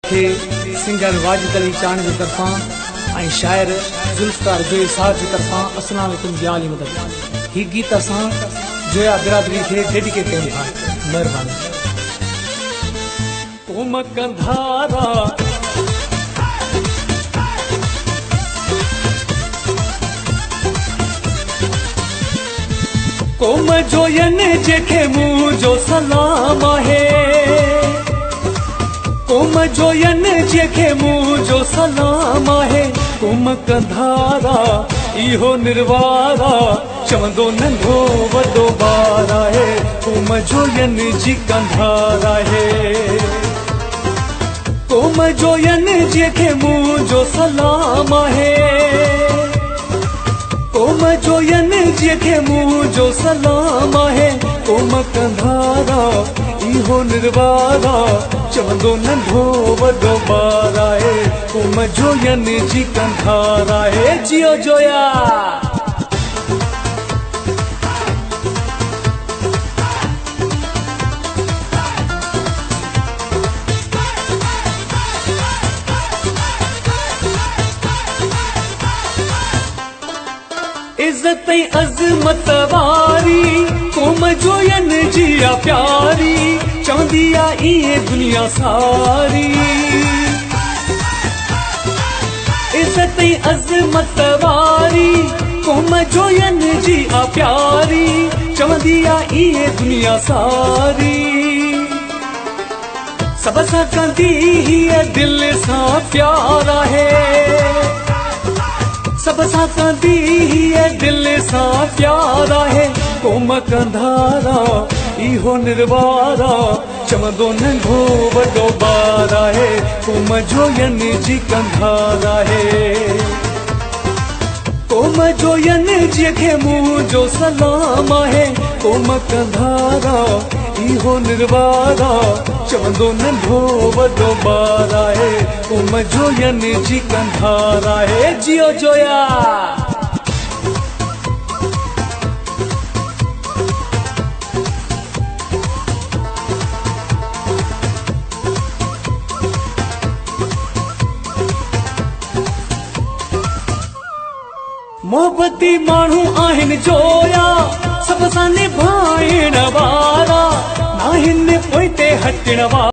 थे सिंगर वाजिद अली चांद की तरफा ऐं शायर जुल्फकार जोई साहब की तरफा अस्सलाम वालेकुम जाली मदद ही गीत असां जोया बिरादरी खे डेडिकेट कयूं था। मेहरबानी। कोम कंधारा कोम जोयन जेके मुझो सलाम है, कोम जोयन जेके मुझो सलाम है। कोम कंधारा इहो निर्वारा चवंदो नंढो वॾो ॿार आहे। कोम जोयन जी कंधारा है, कोम जोयन जेके मुझो सलाम है। कोम जोयन जेके मुझो सलाम है। कोम कंधारा इहो निर्वारा चवंदो नंढो वॾो ॿार आहे। कोम जोयन जी कंधारा है। जियो जोया। इज्जत अज़मत वारी कोम जोयन जी आ प्यारी चवंदी आ इहे दुनिया सारी। इज्जत अज़मत वारी कोम जोयन जी आ प्यारी चवंदी आ इहे दुनिया सारी। सब सां कंदी हीअ दिल सां प्यार है, सब सां कंदी हीअ दिल सां प्यार है। कोम कंधारा इहो निर्वारा चवंदो नंढो वॾो ॿार आहे। कोम जोयन जी कंधारा है, कोम जोयन जेके मुझो सलाम है। कोम कंधारा इहो निर्वारा चवंदो नंढो वॾो ॿार आहे। कोम जोयन जी कंधारा है। जियो जोया। मोहब्बती माण्हू आहिनि जोया सब सां निभाइण वारा नाहिनि पोइते हटण वारा।